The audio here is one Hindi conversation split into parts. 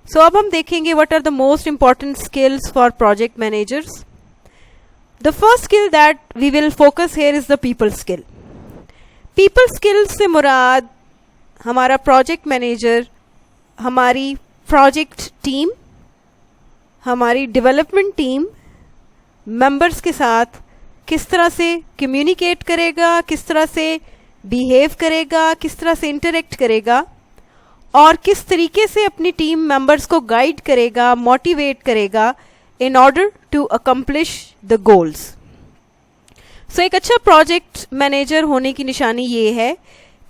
सो अब हम देखेंगे what are the most important skills for project managers. The first skill that we will focus here is the people skill. People skill से मुराद हमारा प्रोजेक्ट मैनेजर हमारी प्रोजेक्ट टीम, हमारी डेवलपमेंट टीम मेंबर्स के साथ किस तरह से कम्युनिकेट करेगा, किस तरह से बिहेव करेगा, किस तरह से इंटरेक्ट करेगा और किस तरीके से अपनी टीम मेंबर्स को गाइड करेगा, मोटिवेट करेगा in order to accomplish the goals. So एक अच्छा प्रोजेक्ट मैनेजर होने की निशानी ये है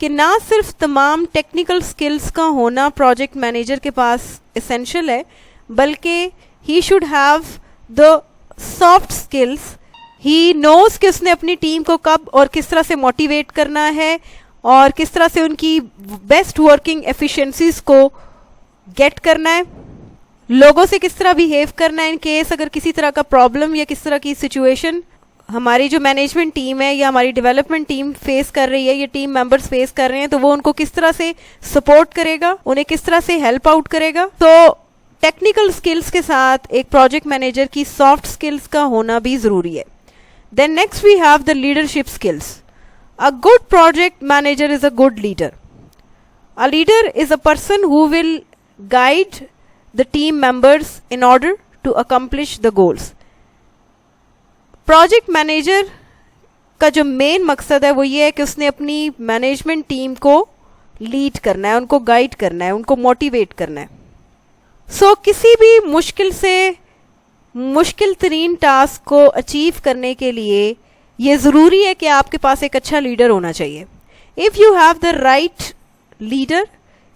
कि ना सिर्फ तमाम टेक्निकल स्किल्स का होना प्रोजेक्ट मैनेजर के पास एसेंशियल है, बल्कि he should have the soft skills. He knows कि उसने अपनी टीम को कब और किस तरह से मोटिवेट करना है और किस तरह से उनकी बेस्ट वर्किंग एफिशिएंसीज को गेट करना है, लोगों से किस तरह बिहेव करना है इन केस अगर किसी तरह का प्रॉब्लम या किस तरह की सिचुएशन हमारी जो मैनेजमेंट टीम है या हमारी डेवलपमेंट टीम फेस कर रही है या टीम मेंबर्स फेस कर रहे हैं, तो वो उनको किस तरह से सपोर्ट करेगा, उन्हें किस तरह से हेल्प आउट करेगा. तो टेक्निकल स्किल्स के साथ एक प्रोजेक्ट मैनेजर की सॉफ्ट स्किल्स का होना भी ज़रूरी है. Then next we have the leadership skills. A good project manager is a good leader. A leader is a person who will guide the team members in order to accomplish the goals. Project manager का जो मेन मकसद है वो ये है कि उसने अपनी मैनेजमेंट टीम को लीड करना है, उनको गाइड करना है, उनको मोटिवेट करना है. सो किसी भी मुश्किल तरीन टास्क को अचीव करने के लिए ये ज़रूरी है कि आपके पास एक अच्छा लीडर होना चाहिए. If you have the right leader,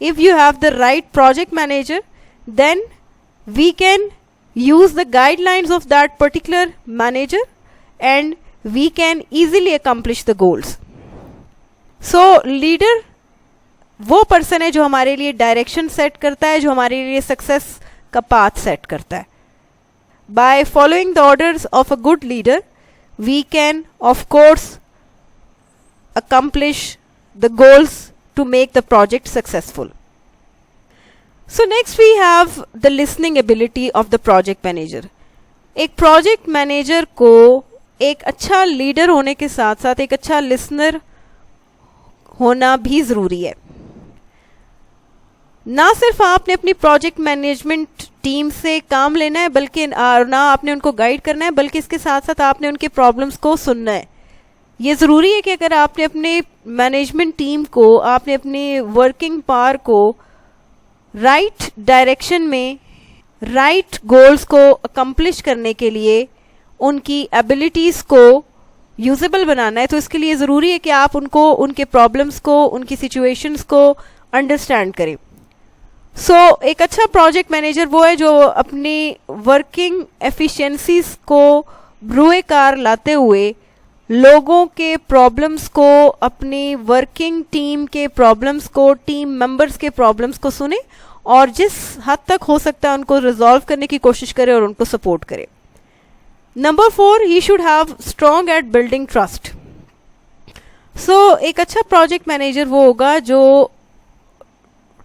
if you have the right project manager, then we can use the guidelines of that particular manager and we can easily accomplish the goals. So leader वो पर्सन है जो हमारे लिए डायरेक्शन सेट करता है, जो हमारे लिए सक्सेस का पाथ सेट करता है. By following the orders of a good leader, we can, of course, accomplish the goals to make the project successful. So next we have the listening ability of the project manager. एक project manager को एक अच्छा leader होने के साथ साथ एक अच्छा listener होना भी ज़रूरी है. ना सिर्फ आपने अपनी प्रोजेक्ट मैनेजमेंट टीम से काम लेना है, बल्कि ना आपने उनको गाइड करना है, बल्कि इसके साथ साथ आपने उनके प्रॉब्लम्स को सुनना है. ये ज़रूरी है कि अगर आपने अपने मैनेजमेंट टीम को, आपने अपनी वर्किंग पावर को राइट डायरेक्शन में राइट गोल्स को अकम्प्लिश करने के लिए उनकी एबिलिटीज़ को यूजेबल बनाना है, तो इसके लिए ज़रूरी है कि आप उनको, उनके प्रॉब्लम्स को, उनकी सिचुएशंस को अंडरस्टैंड करें. सो एक अच्छा प्रोजेक्ट मैनेजर वो है जो अपनी वर्किंग एफिशिएंसीज को ब्रुए कार लाते हुए लोगों के प्रॉब्लम्स को, अपनी वर्किंग टीम के प्रॉब्लम्स को, टीम मेंबर्स के प्रॉब्लम्स को सुने और जिस हद तक हो सकता है उनको रिजॉल्व करने की कोशिश करे और उनको सपोर्ट करे. Number 4, he should have strong at building trust. So एक अच्छा प्रोजेक्ट मैनेजर वो होगा जो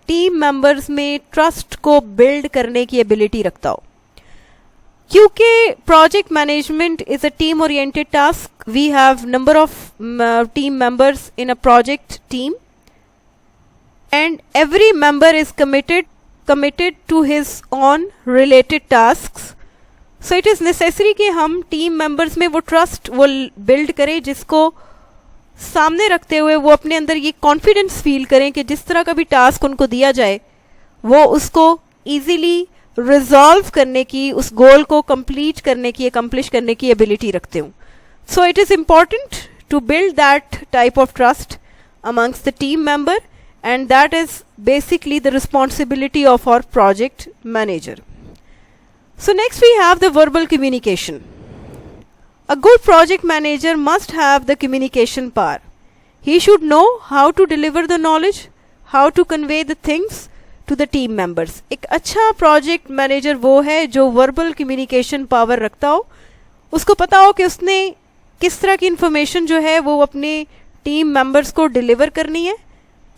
टीम मेंबर्स में ट्रस्ट को बिल्ड करने की एबिलिटी रखता हो. क्योंकि project management is a team oriented task, we have number of team members in a project team and every member is committed to his own related tasks. So it is necessary कि हम टीम मेंबर्स में वो ट्रस्ट वो बिल्ड करें, जिसको सामने रखते हुए वो अपने अंदर ये कॉन्फिडेंस फील करें कि जिस तरह का भी टास्क उनको दिया जाए वो उसको इजीली रिजॉल्व करने की, उस गोल को कंप्लीट करने की, अकम्प्लिश करने की एबिलिटी रखते हूँ. So it is important to build that type of trust amongst the team member and that is basically the responsibility of our project manager. So next we have the verbal communication. A good project manager must have the communication power. He should know how to deliver the knowledge, how to convey the things to the team members. एक अच्छा project manager वो है जो verbal communication power रखता हो, उसको पता हो कि उसने किस तरह की information जो है वो अपने team members को deliver करनी है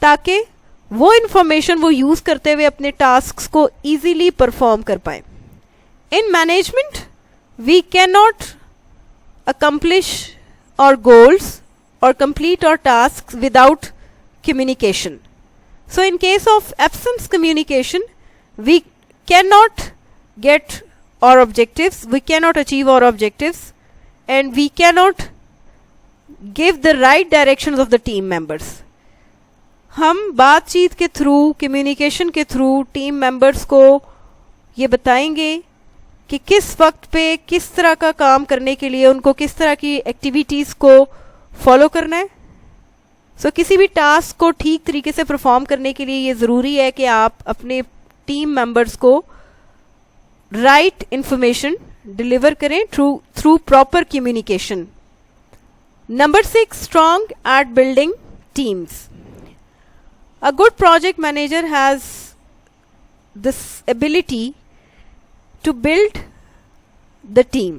ताकि वो इंफॉर्मेशन वो यूज़ करते हुए अपने टास्क्स को ईजीली परफॉर्म कर पाए। In management we can not accomplish our goals or complete our tasks without communication. So in case of absence communication, we cannot get our objectives, we cannot achieve our objectives, and we cannot give the right directions of the team members. हम बातचीत के थ्रू, कम्युनिकेशन के थ्रू टीम मेंबर्स को ये बताएंगे कि किस वक्त पे किस तरह का काम करने के लिए उनको किस तरह की एक्टिविटीज़ को फॉलो करना है। सो किसी भी टास्क को ठीक तरीके से परफॉर्म करने के लिए ये ज़रूरी है कि आप अपने टीम मेंबर्स को राइट इंफॉर्मेशन डिलीवर करें through proper communication. Number 6, strong at building teams. A good project manager has this ability to build the team.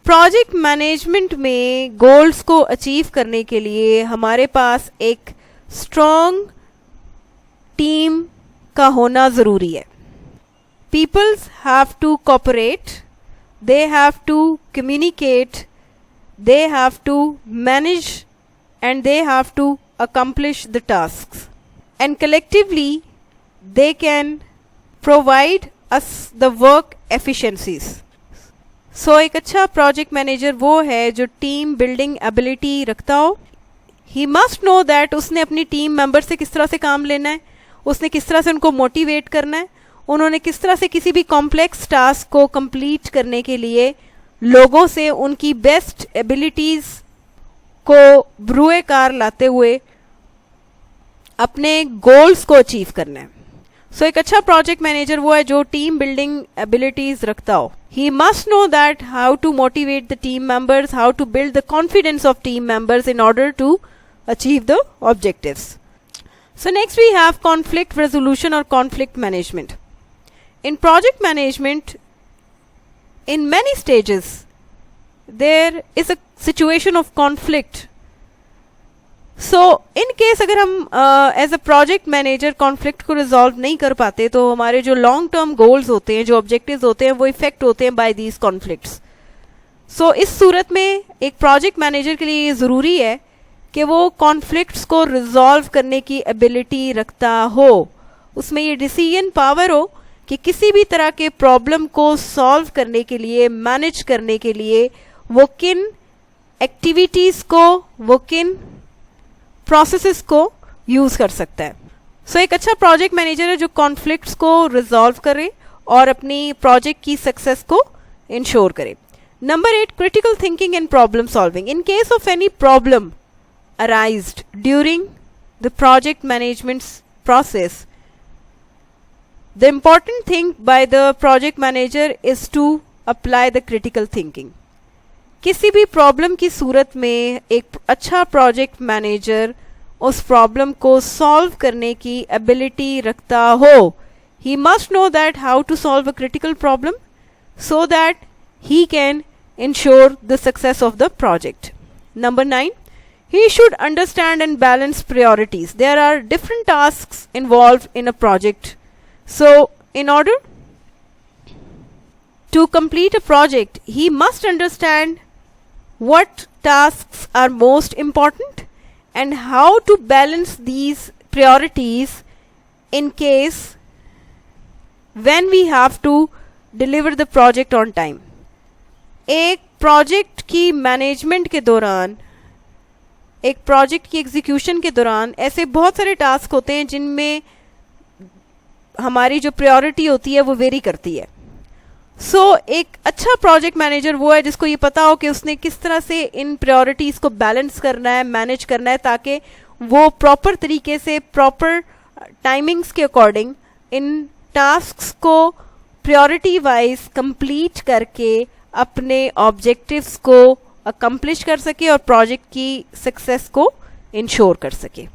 Project management में गोल्स को अचीव करने के लिए हमारे पास एक स्ट्रॉन्ग टीम का होना ज़रूरी है। Peoples have to cooperate, they have to communicate, they have to manage, and they have to accomplish the tasks. And collectively, they can provide us the work efficiencies. So एक अच्छा प्रोजेक्ट मैनेजर वो है जो टीम बिल्डिंग एबिलिटी रखता हो। ही मस्ट नो दैट उसने अपनी टीम मेंबर से किस तरह से काम लेना है, उसने किस तरह से उनको मोटिवेट करना है, उन्होंने किस तरह से किसी भी कॉम्प्लेक्स टास्क को कंप्लीट करने के लिए लोगों से उनकी बेस्ट एबिलिटीज़ को ब्रुए कार लाते हुए अपने गोल्स को अचीव करना है। सो एक अच्छा प्रोजेक्ट मैनेजर वो है जो टीम बिल्डिंग एबिलिटीज रखता हो। He must know that how to motivate the team members, how to build the confidence of team members in order to achieve the objectives. So next we have conflict resolution और conflict management. In project management in many stages there is a situation of conflict. So in case अगर हम as a project manager conflict को रिजॉल्व नहीं कर पाते तो हमारे जो लॉन्ग टर्म गोल्स होते हैं, जो ऑब्जेक्टिव्स होते हैं, वो इफेक्ट होते हैं बाय दीज कॉन्फ्लिक्ट्स। सो इस सूरत में एक प्रोजेक्ट मैनेजर के लिए ये ज़रूरी है कि वो कॉन्फ्लिक्ट्स को रिजॉल्व करने की एबिलिटी रखता हो, उसमें ये डिसीजन पावर हो कि किसी भी तरह के प्रॉब्लम को सॉल्व करने के लिए, मैनेज करने के लिए वो किन एक्टिविटीज़ को, वो किन प्रोसेसेस को यूज़ कर सकता है। सो एक अच्छा प्रोजेक्ट मैनेजर है जो कॉन्फ्लिक्ट्स को रिजॉल्व करे और अपनी प्रोजेक्ट की सक्सेस को इंश्योर करे। Number 8, critical thinking and problem solving. In case of any problem arised during the project management process, the important thing by the project manager is to apply the critical thinking. किसी भी प्रॉब्लम की सूरत में एक अच्छा प्रोजेक्ट मैनेजर उस प्रॉब्लम को सॉल्व करने की एबिलिटी रखता हो। He must know that how to solve a critical problem so that he can ensure the success of the project. Number 9, he should understand and balance priorities. There are different tasks involved in a project. So in order to complete a project, he must understand what tasks are most important and how to balance these priorities in case when we have to deliver the project on time. एक प्रोजेक्ट की मैनेजमेंट के दौरान, एक प्रोजेक्ट की एग्जीक्यूशन के दौरान ऐसे बहुत सारे टास्क होते हैं जिनमें हमारी जो प्रायोरिटी होती है वो वेरी करती है। सो एक अच्छा प्रोजेक्ट मैनेजर वो है जिसको ये पता हो कि उसने किस तरह से इन प्रायोरिटीज़ को बैलेंस करना है, मैनेज करना है, ताकि वो प्रॉपर तरीके से, प्रॉपर टाइमिंग्स के अकॉर्डिंग इन टास्क्स को प्रायोरिटी वाइज कंप्लीट करके अपने ऑब्जेक्टिव्स को अकम्प्लिश कर सके और प्रोजेक्ट की सक्सेस को इंश्योर कर सके।